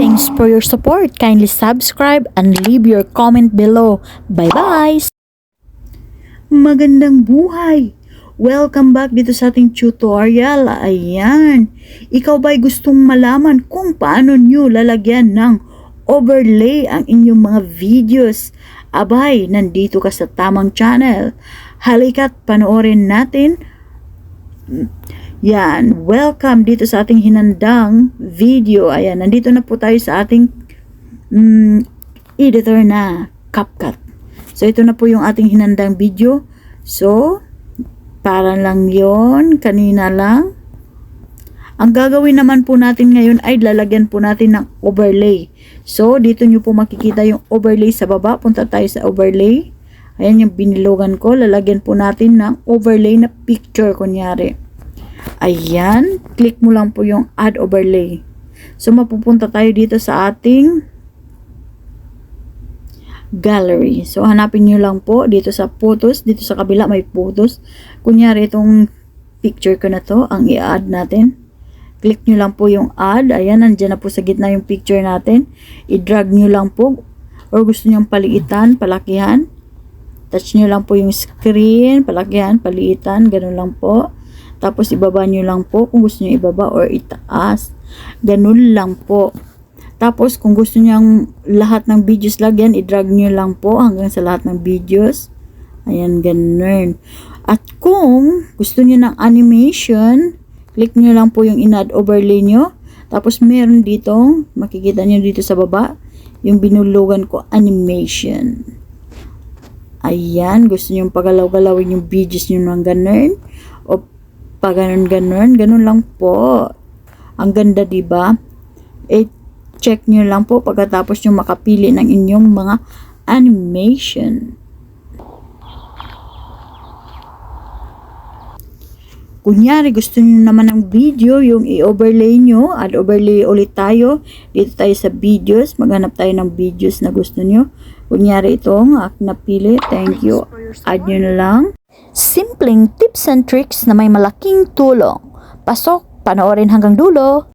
Thanks for your support. Kindly subscribe and leave your comment below. Bye-bye! Magandang buhay! Welcome back dito sa ating tutorial. Ayan, ikaw ba'y gustong malaman kung paano nyo lalagyan ng overlay ang inyong mga videos? Abay, nandito ka sa tamang channel. Halika't panoorin natin. Yan, welcome dito sa ating hinandang video. Ayan, nandito na po tayo sa ating editor na CapCut. So, ito na po yung ating hinandang video. So, para lang yon kanina lang. Ang gagawin naman po natin ngayon ay lalagyan po natin ng overlay. So, dito nyo po makikita yung overlay sa baba. Punta tayo sa overlay. Ayan yung binilogan ko. Lalagyan po natin ng overlay na picture, kunyari. Ayan. Click mo lang po yung add overlay. So, mapupunta tayo dito sa ating gallery. So, hanapin nyo lang po dito sa photos. Dito sa kabila may photos. Kunyari, itong picture ko na to, ang i-add natin. Click nyo lang po yung add. Ayan, nandyan na po sa gitna yung picture natin. I-drag nyo lang po. Or gusto nyo paliitan, palakihan. Touch nyo lang po yung screen. Palakihan, paliitan. Ganun lang po. Tapos, ibaba nyo lang po kung gusto nyo ibaba or itaas. Ganun lang po. Tapos, kung gusto niyang lahat ng videos lagyan, i-drag nyo lang po hanggang sa lahat ng videos. Ayan, ganun. At kung gusto niyo ng animation, click nyo lang po yung in-add overlay nyo. Tapos, meron dito, makikita nyo dito sa baba, yung binulugan ko, animation. Ayan, gusto nyo pagalaw-galawin yung videos nyo ng ganun. O paganon-ganon, ganun lang po. Ang ganda, diba? Check nyo lang po pagkatapos nyo makapili ng inyong mga animation. Kunyari, gusto nyo naman ng video, yung i-overlay nyo, add overlay ulit tayo. Dito tayo sa videos, maghanap tayo ng videos na gusto nyo. Kunyari, itong napili, thank you. Add nyo na lang. Simpleng tips and tricks na may malaking tulong. Pasok, panoorin hanggang dulo.